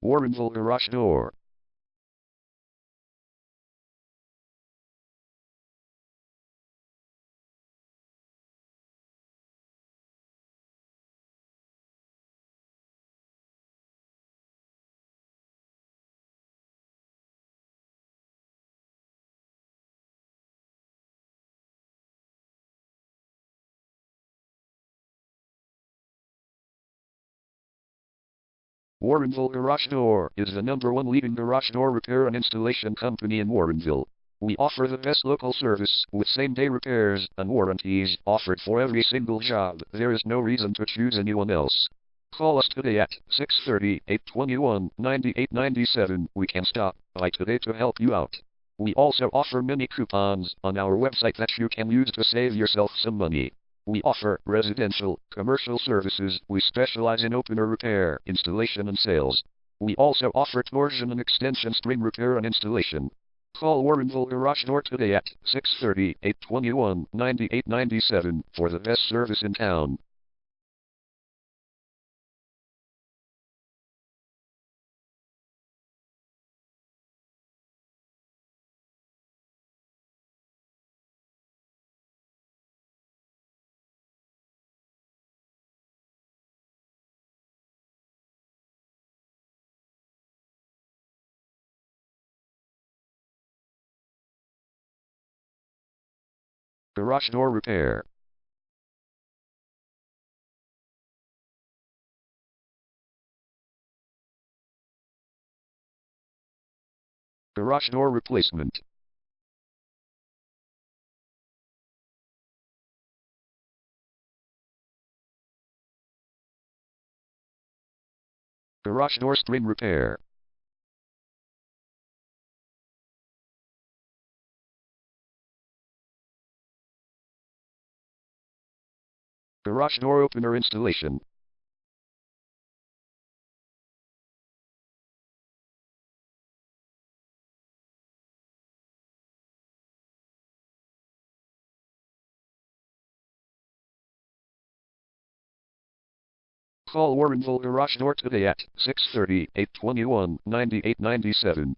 Warrenville garage door. Warrenville Garage Door is the #1 leading garage door repair and installation company in Warrenville. We offer the best local service with same-day repairs and warranties offered for every single job. There is no reason to choose anyone else. Call us today at 630-821-9897. We can stop by today to help you out. We also offer many coupons on our website that you can use to save yourself some money. We offer residential, commercial services. We specialize in opener repair, installation and sales. We also offer torsion and extension string repair and installation. Call Warrenville Garage Door today at 630-821-9897 for the best service in town. Garage door repair. Garage door replacement. Garage door string repair. Garage door opener installation. Call Warrenville Garage Door today at 630-821-9897.